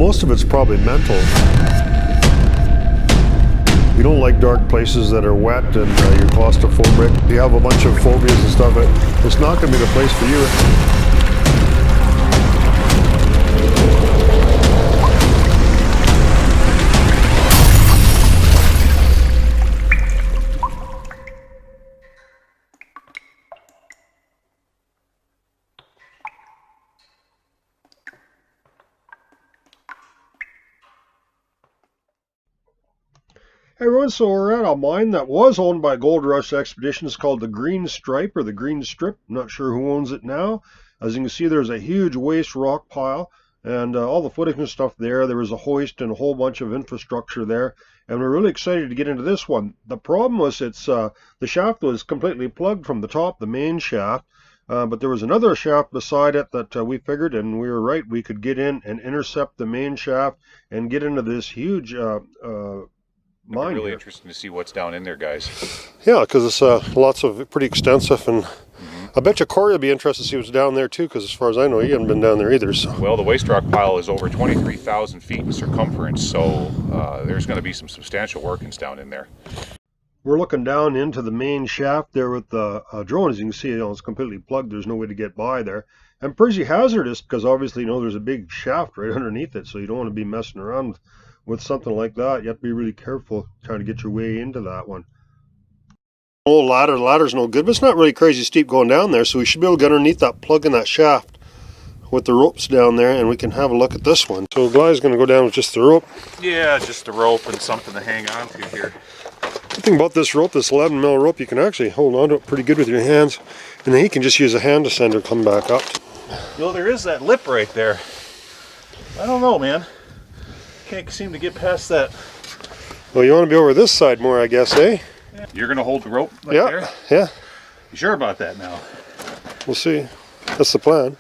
Most of it's probably mental. You don't like dark places that are wet and you're claustrophobic. You have a bunch of phobias and stuff. It's not going to be the place for you. Hey everyone, so we're at a mine that was owned by Gold Rush Expeditions called the Green Stripe or the Green Strip. I'm not sure who owns it now. As you can see, there's a huge waste rock pile and all the footage and stuff there. There was a hoist and a whole bunch of infrastructure there. And we're really excited to get into this one. The problem was the shaft was completely plugged from the top, the main shaft. But there was another shaft beside it that we figured, and we were right, we could get in and intercept the main shaft and get into this huge mine. It'd be really interesting to see what's down in there, guys. Yeah, because it's lots of pretty extensive, and I bet you Corey will be interested to see what's down there too, because as far as I know, he hasn't been down there either. So. Well, the waste rock pile is over 23,000 feet in circumference, so there's going to be some substantial workings down in there. We're looking down into the main shaft there with the drone. As you can see, it's completely plugged. There's no way to get by there. And pretty hazardous because obviously, there's a big shaft right underneath it, so you don't want to be messing around with something like that. You have to be really careful trying to get your way into that one. Oh, ladder. The ladder's no good, but it's not really crazy steep going down there, so we should be able to get underneath that plug in that shaft with the ropes down there, and we can have a look at this one. So Gly's going to go down with just the rope. Yeah, just the rope and something to hang on to here. The thing about this rope, this 11mm rope, you can actually hold on to it pretty good with your hands, and then he can just use a hand descender to come back up. There is that lip right there. I don't know, man. Can't seem to get past that. Well, you want to be over this side more, I guess, eh? Yeah. You're going to hold the rope right there? Yeah. You sure about that now? We'll see. That's the plan.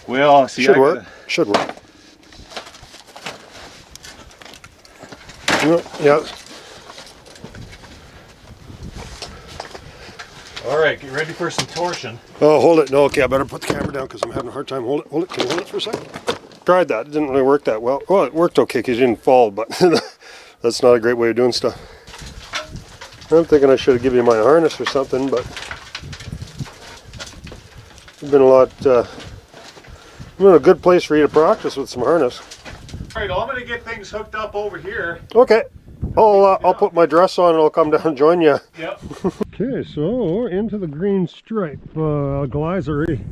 Well, see, should work. Should work. Yeah. All right, get ready for some torsion. Oh, hold it. No, okay, I better put the camera down because I'm having a hard time. Hold it. Can you hold it for a second? Tried that. It didn't really work that well. Well, it worked okay because you didn't fall, but that's not a great way of doing stuff. I'm thinking I should have given you my harness or something, but it's been a lot. Been a good place for you to practice with some harness. All right, well, I'm going to get things hooked up over here. Okay. I'll put my dress on and I'll come down and join you. Yep. Okay, so into the Green Stripe. Gly's already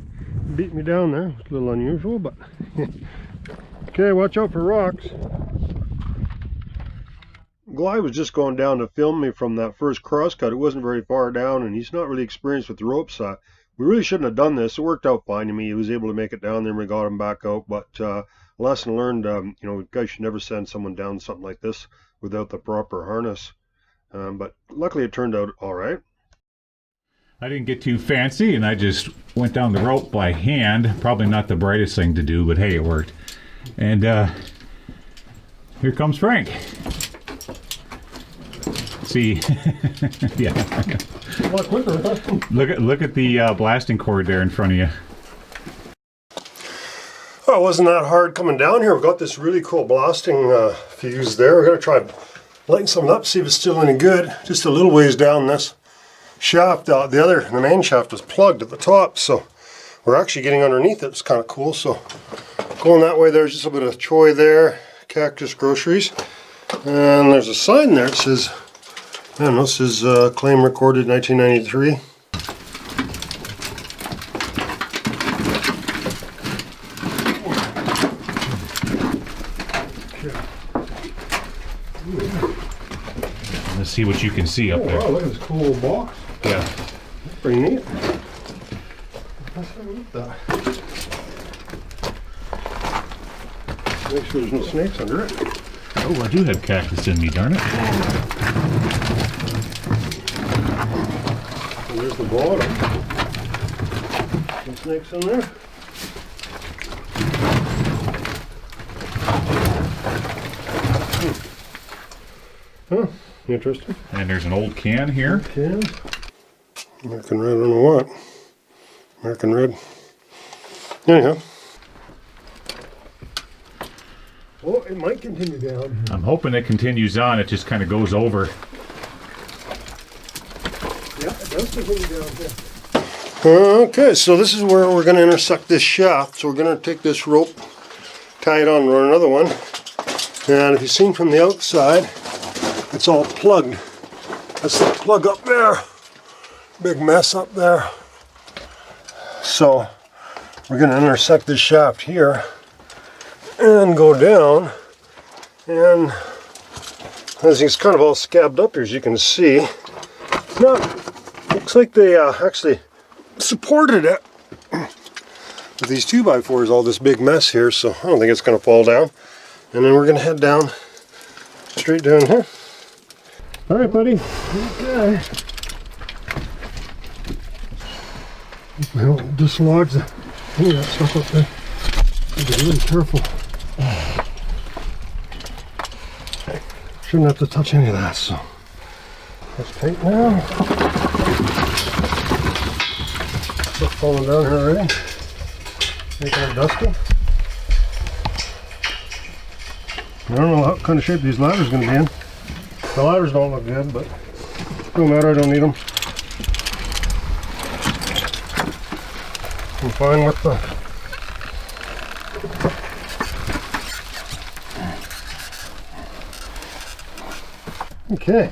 beat me down there. It's a little unusual, but okay, watch out for rocks. Gly was just going down to film me from that first crosscut. It wasn't very far down, and he's not really experienced with the ropes. We really shouldn't have done this. It worked out fine to me. He was able to make it down there and we got him back out, but lesson learned, guys should never send someone down something like this without the proper harness. But luckily it turned out all right. I didn't get too fancy and I just went down the rope by hand. Probably not the brightest thing to do, but hey, it worked. And here comes Frank. See, yeah. Look at the blasting cord there in front of you. Oh, it wasn't that hard coming down here. We've got this really cool blasting fuse there. We're going to try lighting something up, see if it's still any good. Just a little ways down this shaft. The main shaft was plugged at the top, so we're actually getting underneath it. It's kind of cool. So going that way, there's just a bit of Choi there, Cactus Groceries, and there's a sign there. It says, this is claim recorded 1993. Let's see what you can see up there. Wow, look at this cool little box. Yeah. That's pretty neat. Let's have a look at that. Make sure there's no snakes under it. Oh, I do have cactus in me, darn it. And there's the bottom. Some snakes in there. Huh, interesting. And there's an old can here. Can. American Red, I don't know what. American Red. Anyhow. Oh, it might continue down. I'm hoping it continues on. It just kind of goes over. Yeah, it does continue down here. Okay, so this is where we're going to intersect this shaft. So we're going to take this rope, tie it on, and run another one. And if you've seen from the outside, it's all plugged. That's the plug up there. Big mess up there. So we're going to intersect this shaft here and go down. And as it's kind of all scabbed up here, as you can see, looks like they actually supported it with these 2x4s, all this big mess here, so I don't think it's going to fall down. And then we're going to head down, straight down here. All right, buddy. Okay. I don't dislodge any of that stuff up there. Be really careful. Shouldn't have to touch any of that, so that's tight now. Stuff falling down here already. Making it dusty. I don't know what kind of shape these ladders are going to be in. The ladders don't look good, but no matter, I don't need them. I'm fine with the okay.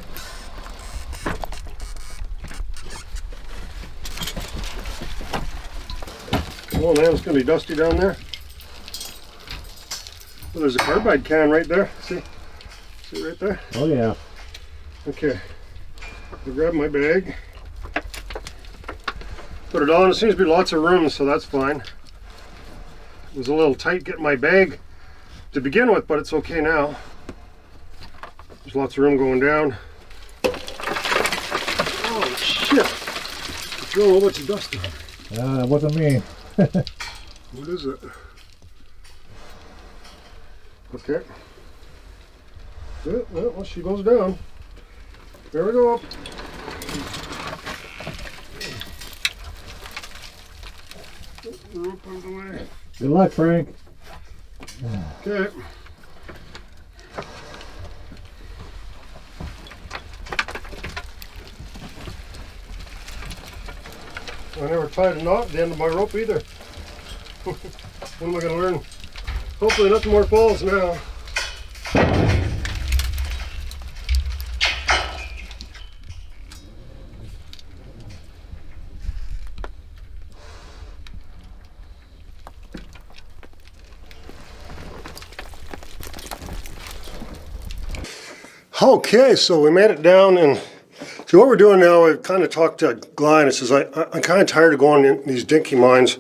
Oh man, it's going to be dusty down there. Oh, there's a carbide can right there. See? See right there? Oh yeah. Okay. I'll grab my bag. Put it on. It seems to be lots of room, so that's fine. It was a little tight getting my bag to begin with, but it's okay now. There's lots of room going down. Oh shit! I threw a whole bunch of dust on. That wasn't me. What is it? Okay. Yeah, well, she goes down. There we go. Rope out of the way. Good luck, Frank. Okay. I never tied a knot at the end of my rope either. When am I going to learn? Hopefully nothing more falls now. Okay, so we made it down, and so what we're doing now, I've kind of talked to Glenn, and it says, I'm kind of tired of going in these dinky mines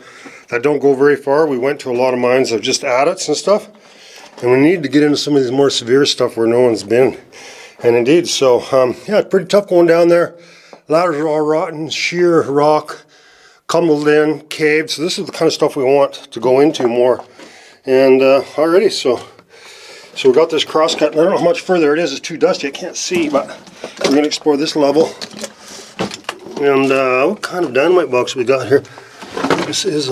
that don't go very far. We went to a lot of mines of just adits and stuff, and we need to get into some of these more severe stuff where no one's been. And indeed, so yeah, it's pretty tough going down there. Ladders are all rotten, sheer rock, cumbled in, caved. So this is the kind of stuff we want to go into more. And already, so we got this crosscut, and I don't know how much further it is. It's too dusty, I can't see, but we're going to explore this level. And what kind of dynamite box we got here? This is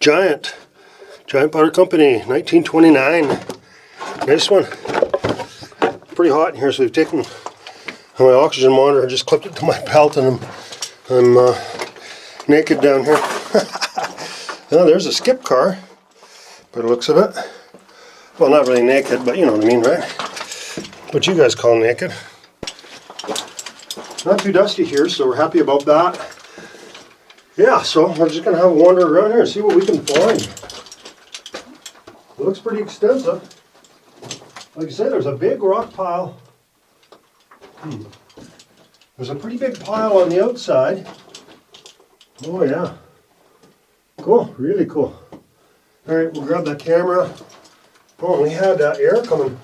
Giant Powder Company, 1929. Nice one. Pretty hot in here, so we've taken my oxygen monitor and just clipped it to my belt, and I'm naked down here. Now there's a skip car, by the looks of it. Well, not really naked, but you know what I mean, right? What you guys call naked. Not too dusty here, so we're happy about that. Yeah, so we're just going to have a wander around here and see what we can find. It looks pretty extensive. Like I said, there's a big rock pile. There's a pretty big pile on the outside. Oh yeah. Cool, really cool. Alright, we'll grab that camera. Oh, we had air coming.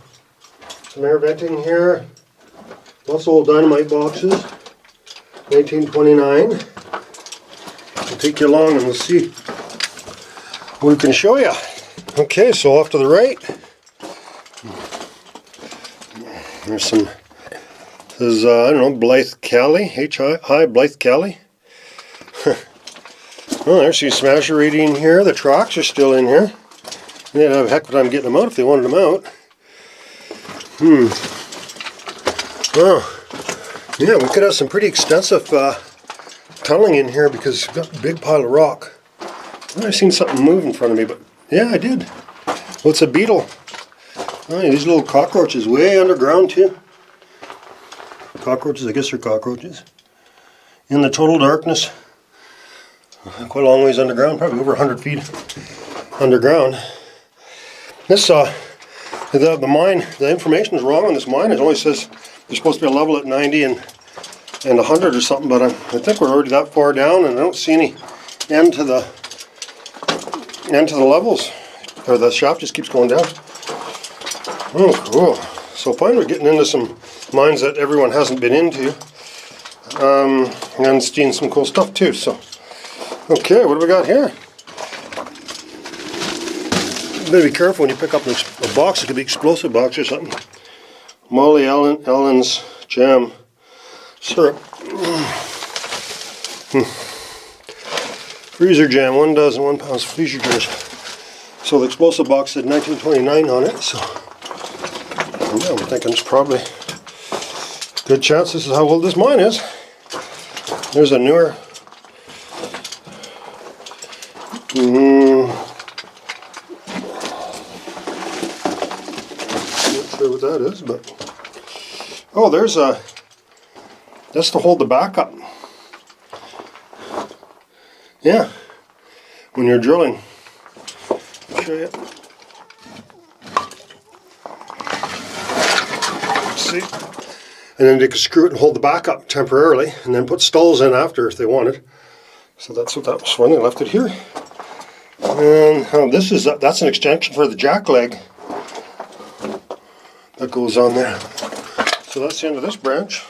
Some air venting here. Lots of old dynamite boxes. 1929. I'll take you along and we'll see what we can show you. Okay, so off to the right. There's some, this is, I don't know, Blythe Cali. Hi, Blythe Cali. Oh, there's some smasher in here. The tracks are still in here. They'd have a heck of a time getting them out if they wanted them out. Oh, yeah, we could have some pretty extensive tunneling in here because we've got a big pile of rock. I've seen something move in front of me, but yeah, I did. Well, it's a beetle. Oh, these little cockroaches way underground too. Cockroaches, I guess they're cockroaches. In the total darkness. Quite a long ways underground, probably over 100 feet underground. This, the mine, the information is wrong on this mine. It only says there's supposed to be a level at 90 and 100 or something, but I think we're already that far down, and I don't see any end to the levels. Or the shaft just keeps going down. Oh, cool. So fine, we're getting into some mines that everyone hasn't been into. And seeing some cool stuff too. So, okay, what do we got here? You better be careful when you pick up a box. It could be explosive box or something. Molly Allen's jam syrup. Freezer jam, 1 dozen, 1 pound freezer jars. So the explosive box said 1929 on it. So yeah, I'm thinking it's probably a good chance this is how old this mine is. There's a newer. Not sure what that is, but oh, there's a. That's to hold the back up. Yeah, when you're drilling. I'll show you. See, and then they could screw it and hold the back up temporarily, and then put stalls in after if they wanted. So that's what that was for. They left it here. And this is that's an extension for the jack leg that goes on there. So that's the end of this branch.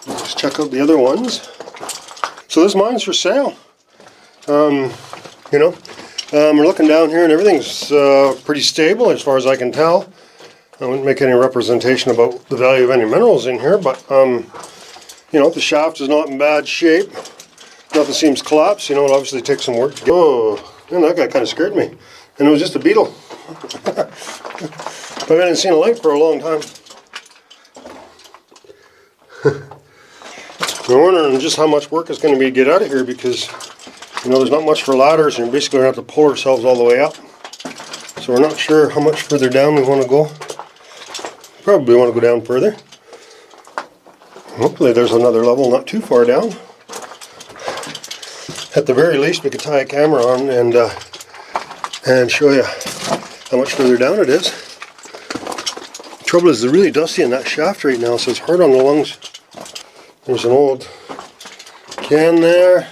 Let's check out the other ones. So this mine's for sale. We're looking down here and everything's pretty stable as far as I can tell. I wouldn't make any representation about the value of any minerals in here, but the shaft is not in bad shape. Nothing seems collapsed. It obviously takes some work to get. Oh, and that guy kind of scared me. And it was just a beetle. But I hadn't seen a light for a long time. We're wondering just how much work is going to be to get out of here because, there's not much for ladders and basically we're going to have to pull ourselves all the way up. So we're not sure how much further down we want to go. Probably want to go down further. Hopefully there's another level not too far down. At the very least we could tie a camera on and show you how much further down it is. The trouble is it's really dusty in that shaft right now, so it's hard on the lungs. There's an old can there.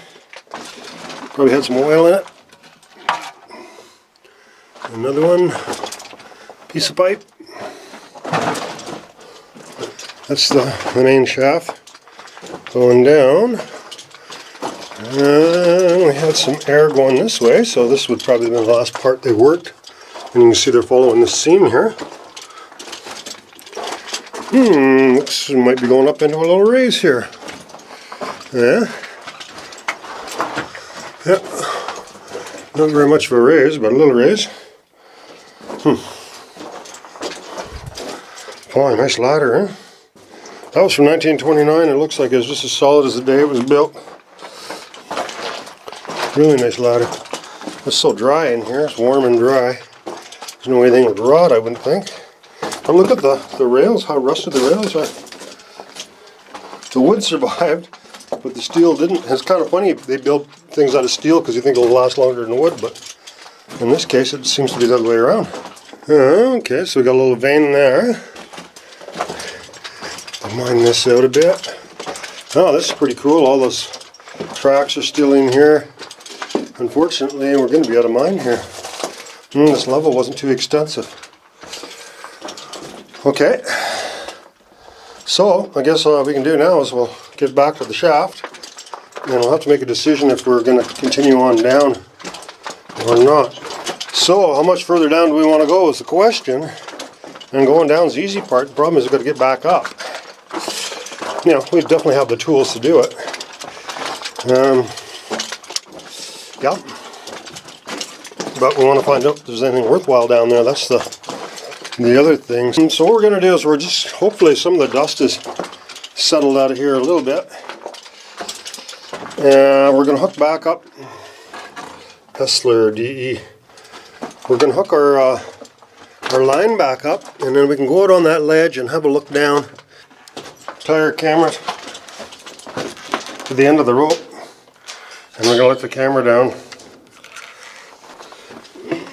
Probably had some oil in it. Another one. Piece of pipe. That's the main shaft. Going down. And we had some air going this way, so this would probably be the last part they worked. And you can see they're following this seam here. Looks like we might be going up into a little raise here. Yeah. Yep. Not very much of a raise, but a little raise. Oh, nice ladder, huh? That was from 1929. It looks like it was just as solid as the day it was built. Really nice ladder. It's so dry in here. It's warm and dry. There's no way anything would rot, I wouldn't think. And look at the rails, how rusted the rails are. The wood survived, but the steel didn't. It's kind of funny they build things out of steel because you think it'll last longer than wood, but in this case it seems to be the other way around. Okay, so we got a little vein there. I'll mine this out a bit. Oh, this is pretty cool. All those tracks are still in here. Unfortunately, we're going to be out of mine here. This level wasn't too extensive. Okay. So, I guess all we can do now is we'll get back to the shaft. And we'll have to make a decision if we're going to continue on down or not. So, how much further down do we want to go is the question. And going down is the easy part. The problem is we've got to get back up. We definitely have the tools to do it. Yeah. but we want to find out if there's anything worthwhile down there. That's the other thing. So what we're going to do is we're just, hopefully some of the dust is settled out of here a little bit. And we're going to hook back up Hessler DE. We're going to hook our line back up, and then we can go out on that ledge and have a look down. Tie our camera to the end of the rope, and we're going to let the camera down.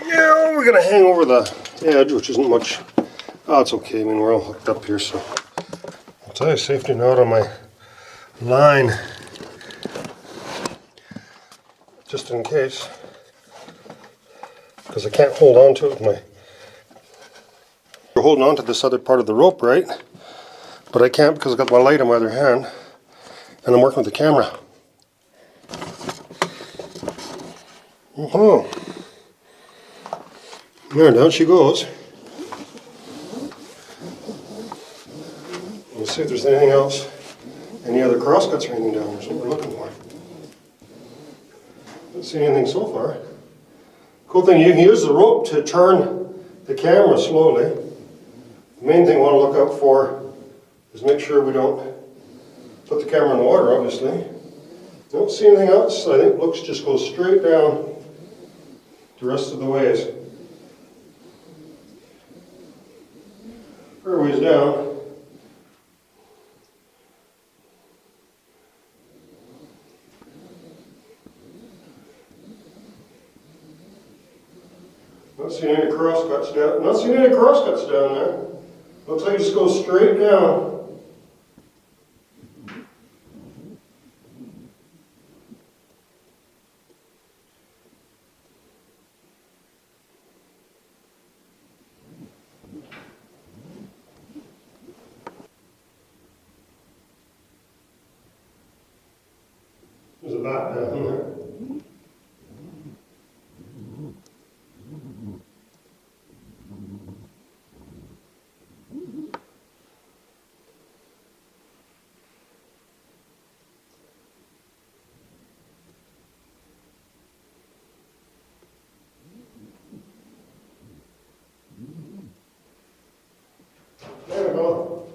Yeah, we're going to hang over the edge, which isn't much. Oh, it's okay. I mean, we're all hooked up here, so I'll tie a safety knot on my line just in case, because I can't hold on to it with my. We're holding on to this other part of the rope, right? But I can't because I've got my light in my other hand, and I'm working with the camera. Oh, there, down she goes. Let's see if there's anything else, any other crosscuts or anything down there. That's what we're looking for. Don't see anything so far. Cool thing, you can use the rope to turn the camera slowly. The main thing I want to look out for is make sure we don't put the camera in the water, obviously. Don't see anything else. I think looks just goes straight down the rest of the ways. Fair ways down. Not seeing any crosscuts down. Not seeing any crosscuts down there. Looks like it just goes straight down. There's a bat down there. There we go.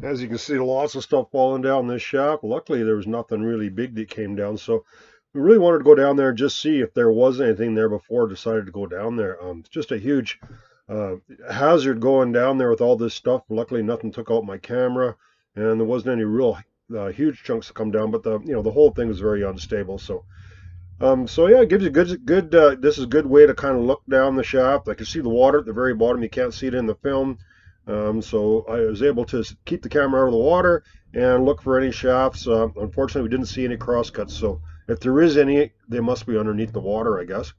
As you can see, lots of stuff falling down this shaft. Luckily, there was nothing really big that came down, so we really wanted to go down there and just see if there was anything there before decided to go down there. It's just a huge hazard going down there with all this stuff. Luckily, nothing took out my camera, and there wasn't any real huge chunks to come down. But the whole thing was very unstable. So yeah, it gives you good. This is a good way to kind of look down the shaft. I can see the water at the very bottom. You can't see it in the film. So I was able to keep the camera out of the water and look for any shafts. Unfortunately, we didn't see any crosscuts. So if there is any, they must be underneath the water, I guess.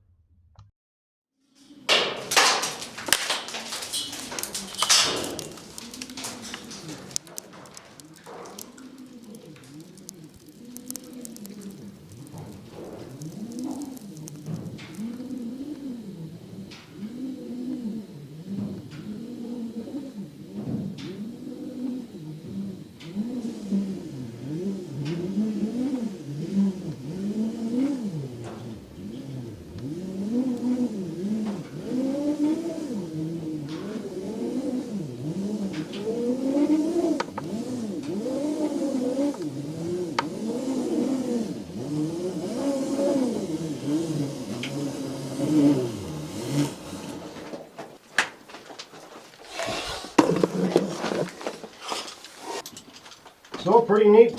So pretty neat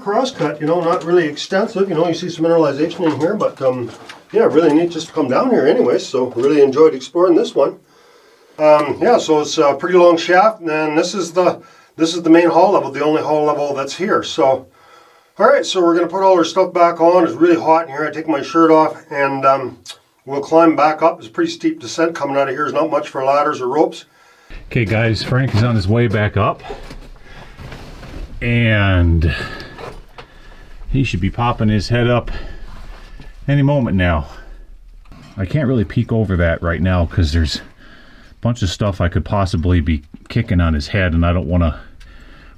crosscut, not really extensive. You see some mineralization in here, but yeah, really neat just to come down here anyway. So really enjoyed exploring this one. Yeah, so it's a pretty long shaft, and this is the main haul level, the only haul level that's here. So, all right, so we're gonna put all our stuff back on. It's really hot in here. I take my shirt off, and we'll climb back up. It's a pretty steep descent coming out of here. There's not much for ladders or ropes. Okay, guys, Frank is on his way back up. And he should be popping his head up any moment now. I can't really peek over that right now because there's a bunch of stuff I could possibly be kicking on his head, and I don't want to.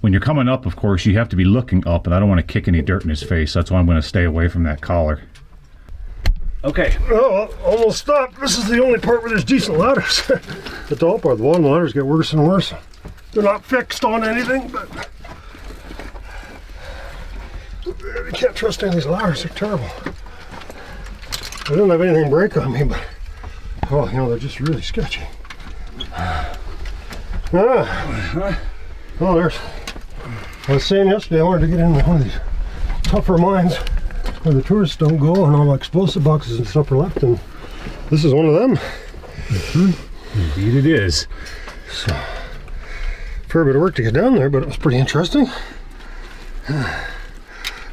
When you're coming up, of course, you have to be looking up, and I don't want to kick any dirt in his face. That's why I'm going to stay away from that collar. Okay. Oh, almost stopped. This is the only part where there's decent ladders. The top part, the bottom ladders get worse and worse. They're not fixed on anything, but you can't trust any of these ladders. They're terrible. I don't have anything break on me, but oh, you know, they're just really sketchy. Oh, there's. I was saying yesterday I wanted to get in one of these tougher mines where the tourists don't go, and all the explosive boxes and stuff are left, and this is one of them. Indeed it is. So, fair bit of work to get down there, but it was pretty interesting.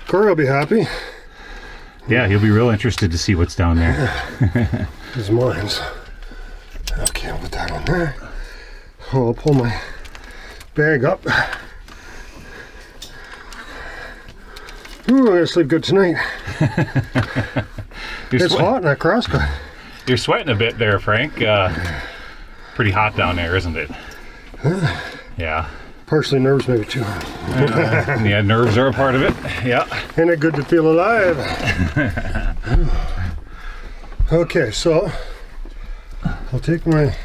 Corey will be happy. Yeah, he'll be real interested to see what's down there. These mines. Okay, I'll put that on there. Oh, I'll pull my bag up. Ooh, I'm gonna sleep good tonight. It's hot in that crosscut. You're sweating a bit there, Frank. Pretty hot down there, isn't it? Yeah. Partially nerves, maybe too. Yeah, nerves are a part of it. Yeah. Ain't it good to feel alive? Okay, so I'll take my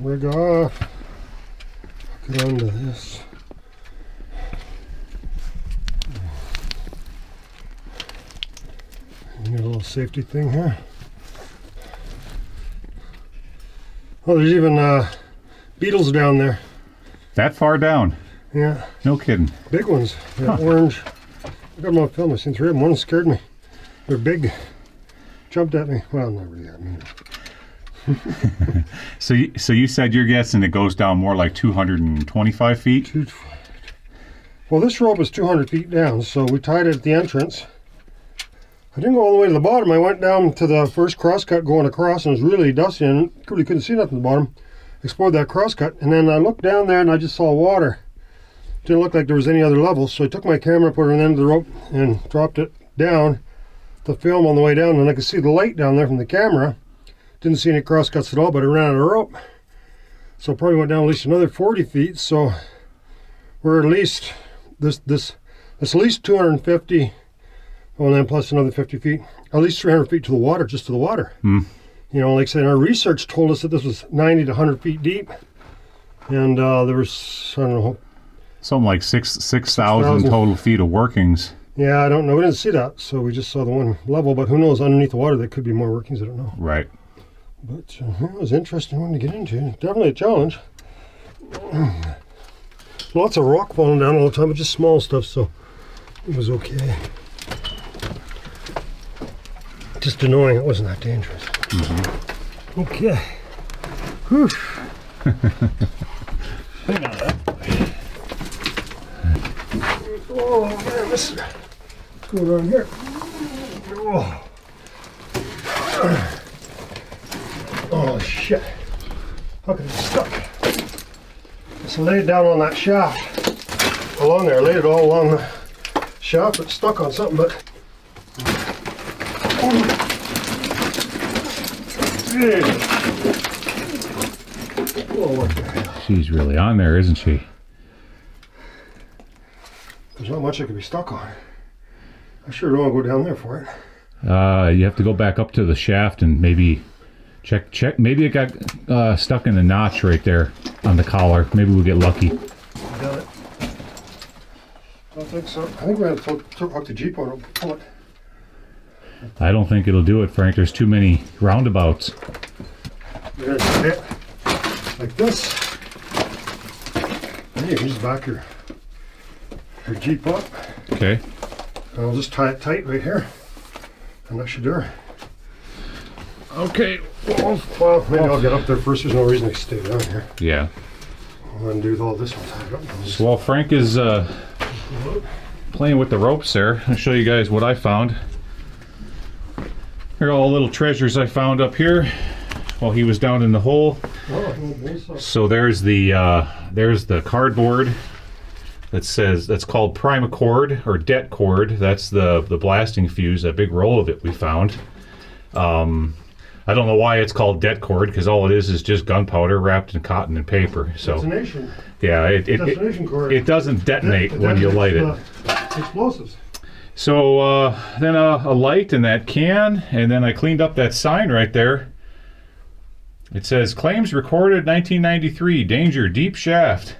rig off, get onto this. Get a little safety thing here. Oh, there's even beetles down there. That far down? Yeah. No kidding. Big ones. They're orange. I got them on film. I've seen 3 of them. One scared me. They're big. Jumped at me. Well, not really at me. So you said you're guessing it goes down more like 225 feet? Well, this rope is 200 feet down, so we tied it at the entrance. I didn't go all the way to the bottom. I went down to the first crosscut going across, and it was really dusty and really couldn't see nothing at the bottom. Explored that crosscut, and then I looked down there and I just saw water. Didn't look like there was any other level, so I took my camera, put it on the end of the rope, and dropped it down to film on the way down, and I could see the light down there from the camera. Didn't see any crosscuts at all, but I ran out of rope. So I probably went down at least another 40 feet, so we're at least, this at least 250, well, and then plus another 50 feet, at least 300 feet to the water, just to the water. You know, like I said, our research told us that this was 90 to 100 feet deep, and there was, I don't know, something like 6,000 total feet of workings. Yeah, I don't know. We didn't see that, so we just saw the one level, but who knows, underneath the water there could be more workings, I don't know. Right. But it was an interesting one to get into. Definitely a challenge. Lots of rock falling down all the time, but just small stuff, so it was okay. Just annoying, it wasn't that dangerous. Okay. Whew. Hang on that. Oh man, this is going on here. Oh. Oh shit. How could it get stuck? Just laid it down on that shaft. Along there, I laid it all along the shaft. It's stuck on something, but oh, what the hell? She's really on there, isn't she? There's not much I could be stuck on. I sure don't want to go down there for it. You have to go back up to the shaft and maybe check. Maybe it got stuck in the notch right there on the collar. Maybe we'll get lucky. Got it. I don't think so. I think we're going to hook the Jeep on it and pull it. I don't think it'll do it, Frank. There's too many roundabouts. You're going to hit like this. And you can just back your Jeep up. Okay. And I'll just tie it tight right here. And that should do her. Okay. Well, maybe I'll get up there first. There's no reason to stay down here. Yeah. I'll undo all this one tied up. So while Frank is playing with the ropes there, I'll show you guys what I found. Here are all the little treasures I found up here while he was down in the hole. Oh, So there's the cardboard that says, that's called Primacord or Det cord. That's the blasting fuse, that big roll of it we found. I don't know why it's called Det cord, because all it is just gunpowder wrapped in cotton and paper. So Destination. yeah, Destination cord. it doesn't detonate when you light it. Explosives. So then a light in that can, and then I cleaned up that sign right there. It says claims recorded 1993, danger, deep shaft.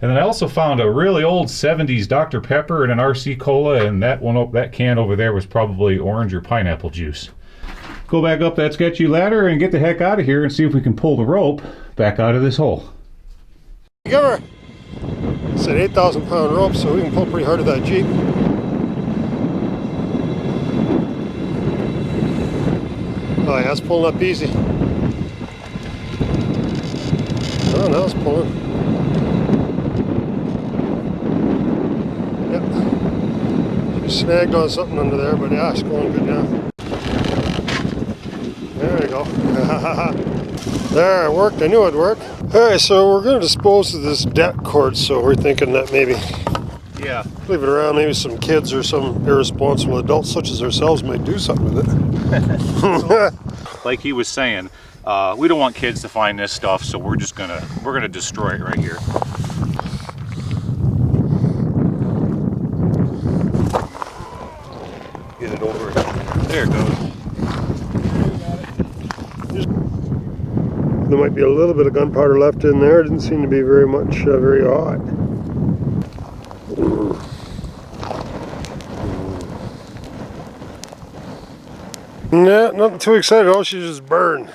And then I also found a really old 70s Dr. Pepper and an RC Cola, and that can over there was probably orange or pineapple juice. Go back up that sketchy ladder and get the heck out of here and see if we can pull the rope back out of this hole. Give her. It's an 8,000-pound rope, so we can pull pretty hard at that Jeep. Oh yeah, it's pulling up easy. Oh, now it's pulling. Yep. She snagged on something under there, but yeah, it's going good now. There we go. There, it worked. I knew it'd work. Alright, so we're going to dispose of this Det cord, so we're thinking that maybe leave it around. Maybe some kids or some irresponsible adults such as ourselves might do something with it. Like he was saying, we don't want kids to find this stuff, so we're gonna destroy it right here. Get it over. There it goes. There might be a little bit of gunpowder left in there. It didn't seem to be very much, very hot. Nah, nothing too excited. All she just burned.